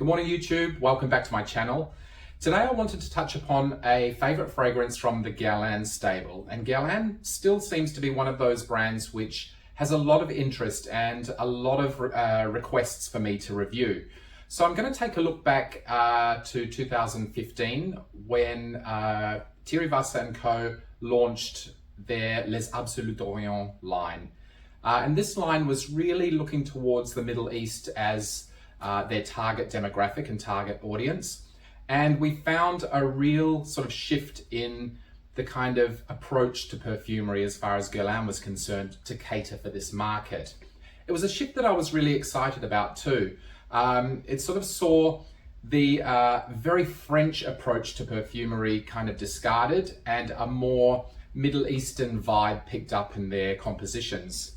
Good morning YouTube, welcome back to my channel. Today I wanted to touch upon a favourite fragrance from the Guerlain stable, and Guerlain still seems to be one of those brands which has a lot of interest and a lot of requests for me to review. So I'm going to take a look back to 2015 when Thierry Vassin & Co launched their Les Absolus d'Orient line. And this line was really looking towards the Middle East as their target demographic and target audience. And we found a real sort of shift in the kind of approach to perfumery as far as Guerlain was concerned to cater for this market. It was a shift that I was really excited about too. It sort of saw the very French approach to perfumery kind of discarded and a more Middle Eastern vibe picked up in their compositions.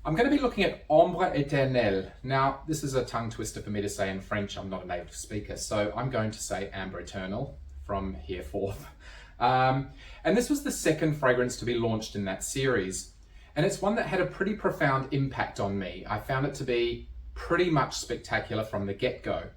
I'm going to be looking at Ambre Eternel. Now, this is a tongue twister for me to say in French. I'm not a native speaker, so I'm going to say Ambre Eternel from here forth. And this was the second fragrance to be launched in that series. And it's one that had a pretty profound impact on me. I found it to be pretty much spectacular from the get-go.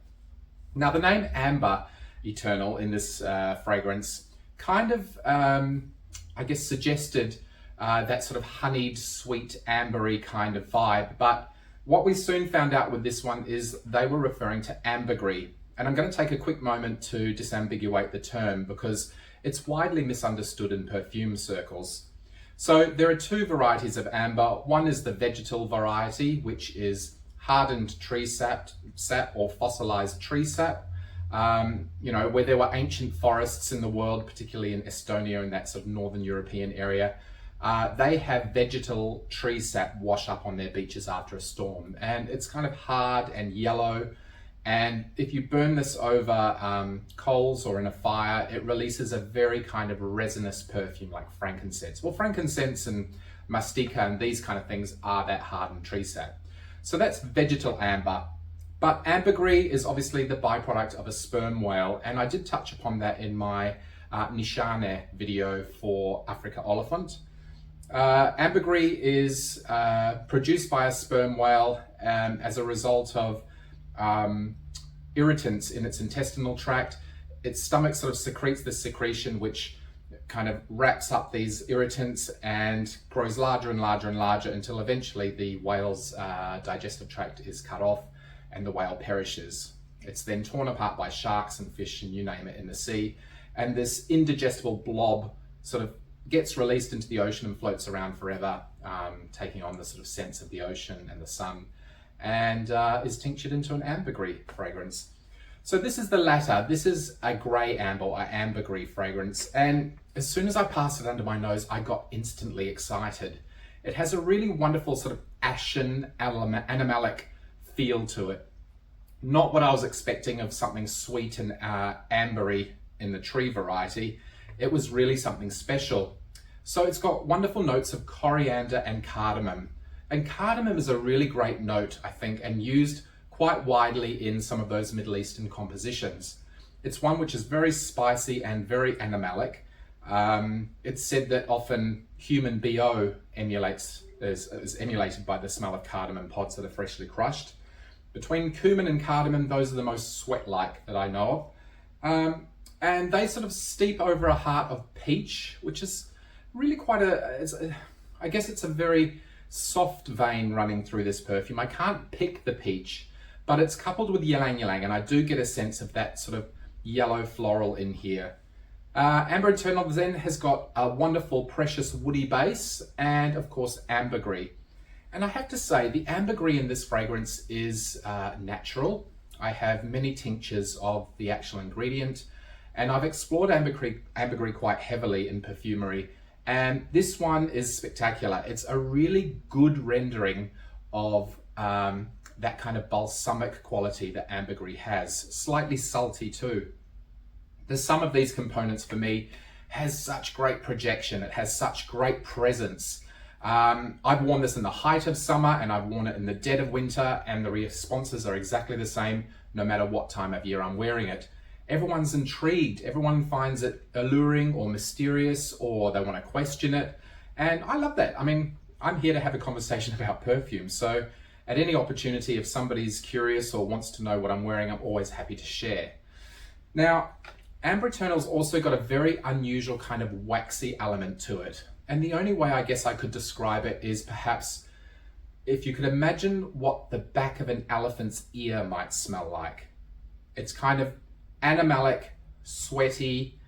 Now, the name Ambre Eternel in this fragrance kind of, I guess, suggested that sort of honeyed, sweet, ambery kind of vibe. But what we soon found out with this one is they were referring to Ambergris. And I'm going to take a quick moment to disambiguate the term because it's widely misunderstood in perfume circles. So there are two varieties of amber. One is the vegetal variety, which is hardened tree sap or fossilized tree sap. Where there were ancient forests in the world, particularly in Estonia and that sort of northern European area. They have vegetal tree sap wash up on their beaches after a storm, and it's kind of hard and yellow, and if you burn this over coals or in a fire, it releases a very kind of resinous perfume like frankincense. Well, frankincense and mastica and these kind of things are that hardened tree sap. So that's vegetal amber. But ambergris is obviously the byproduct of a sperm whale, and I did touch upon that in my Nishane video for Africa Oliphant. Ambergris is produced by a sperm whale as a result of irritants in its intestinal tract. Its stomach sort of secretes this secretion which kind of wraps up these irritants and grows larger and larger and larger until eventually the whale's digestive tract is cut off and the whale perishes. It's then torn apart by sharks and fish and you name it in the sea, and this indigestible blob sort of gets released into the ocean and floats around forever, taking on the sort of scents of the ocean and the sun, and is tinctured into an ambergris fragrance. So this is the latter. This is a grey amber or ambergris fragrance, and as soon as I passed it under my nose, I got instantly excited. It has a really wonderful sort of ashen, animalic feel to it. Not what I was expecting of something sweet and ambery in the tree variety. It was really something special. So it's got wonderful notes of coriander and cardamom. And cardamom is a really great note, I think, and used quite widely in some of those Middle Eastern compositions. It's one which is very spicy and very animalic. It's said that often human BO is emulated by the smell of cardamom pods that are freshly crushed. Between cumin and cardamom, those are the most sweat-like that I know of. And they sort of steep over a heart of peach, which is really quite I guess it's a very soft vein running through this perfume. I can't pick the peach, but it's coupled with Ylang-Ylang, and I do get a sense of that sort of yellow floral in here. Ambre Eternel then has got a wonderful, precious woody base, and of course, ambergris. And I have to say, the ambergris in this fragrance is natural. I have many tinctures of the actual ingredient, and I've explored ambergris quite heavily in perfumery, and this one is spectacular. It's a really good rendering of that kind of balsamic quality that ambergris has, slightly salty too. The sum of these components for me has such great projection, it has such great presence. I've worn this in the height of summer and I've worn it in the dead of winter, and the responses are exactly the same no matter what time of year I'm wearing it. Everyone's intrigued, everyone finds it alluring or mysterious, or they want to question it. And I love that. I mean, I'm here to have a conversation about perfume. So at any opportunity, if somebody's curious or wants to know what I'm wearing, I'm always happy to share. Now, Ambre Eternal's also got a very unusual kind of waxy element to it. And the only way I guess I could describe it is perhaps if you could imagine what the back of an elephant's ear might smell like. It's kind of animalic, sweaty,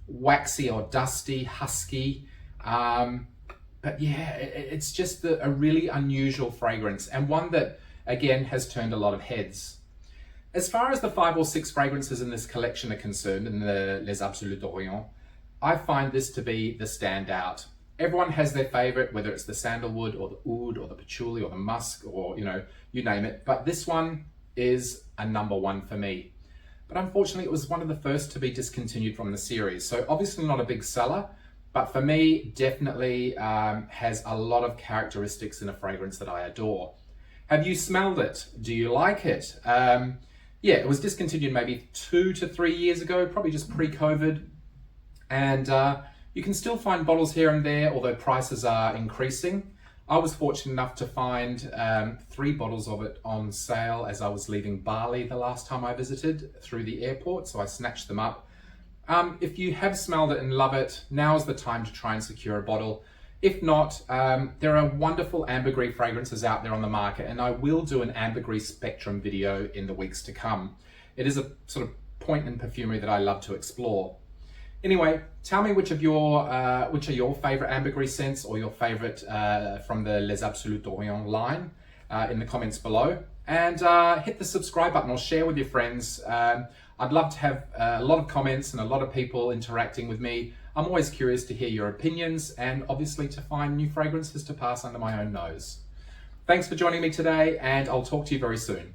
waxy or dusty, husky. But yeah, it's just a really unusual fragrance, and one that, again, has turned a lot of heads. As far as the 5 or 6 fragrances in this collection are concerned, in the Les Absolus d'Orient, I find this to be the standout. Everyone has their favorite, whether it's the sandalwood or the oud or the patchouli or the musk or, you name it. But this one is a number 1 for me. But unfortunately, it was one of the first to be discontinued from the series. So obviously not a big seller, but for me, definitely has a lot of characteristics in a fragrance that I adore. Have you smelled it? Do you like it? Yeah, it was discontinued maybe 2 to 3 years ago, probably just pre-COVID. And you can still find bottles here and there, although prices are increasing. I was fortunate enough to find 3 bottles of it on sale as I was leaving Bali the last time I visited through the airport, so I snatched them up. If you have smelled it and love it, now's the time to try and secure a bottle. If not, there are wonderful ambergris fragrances out there on the market, and I will do an ambergris spectrum video in the weeks to come. It is a sort of point in perfumery that I love to explore. Anyway, tell me which are your favorite ambergris scents or your favorite from the Les Absolus d'Orient line in the comments below. And hit the subscribe button or share with your friends. I'd love to have a lot of comments and a lot of people interacting with me. I'm always curious to hear your opinions and obviously to find new fragrances to pass under my own nose. Thanks for joining me today, and I'll talk to you very soon.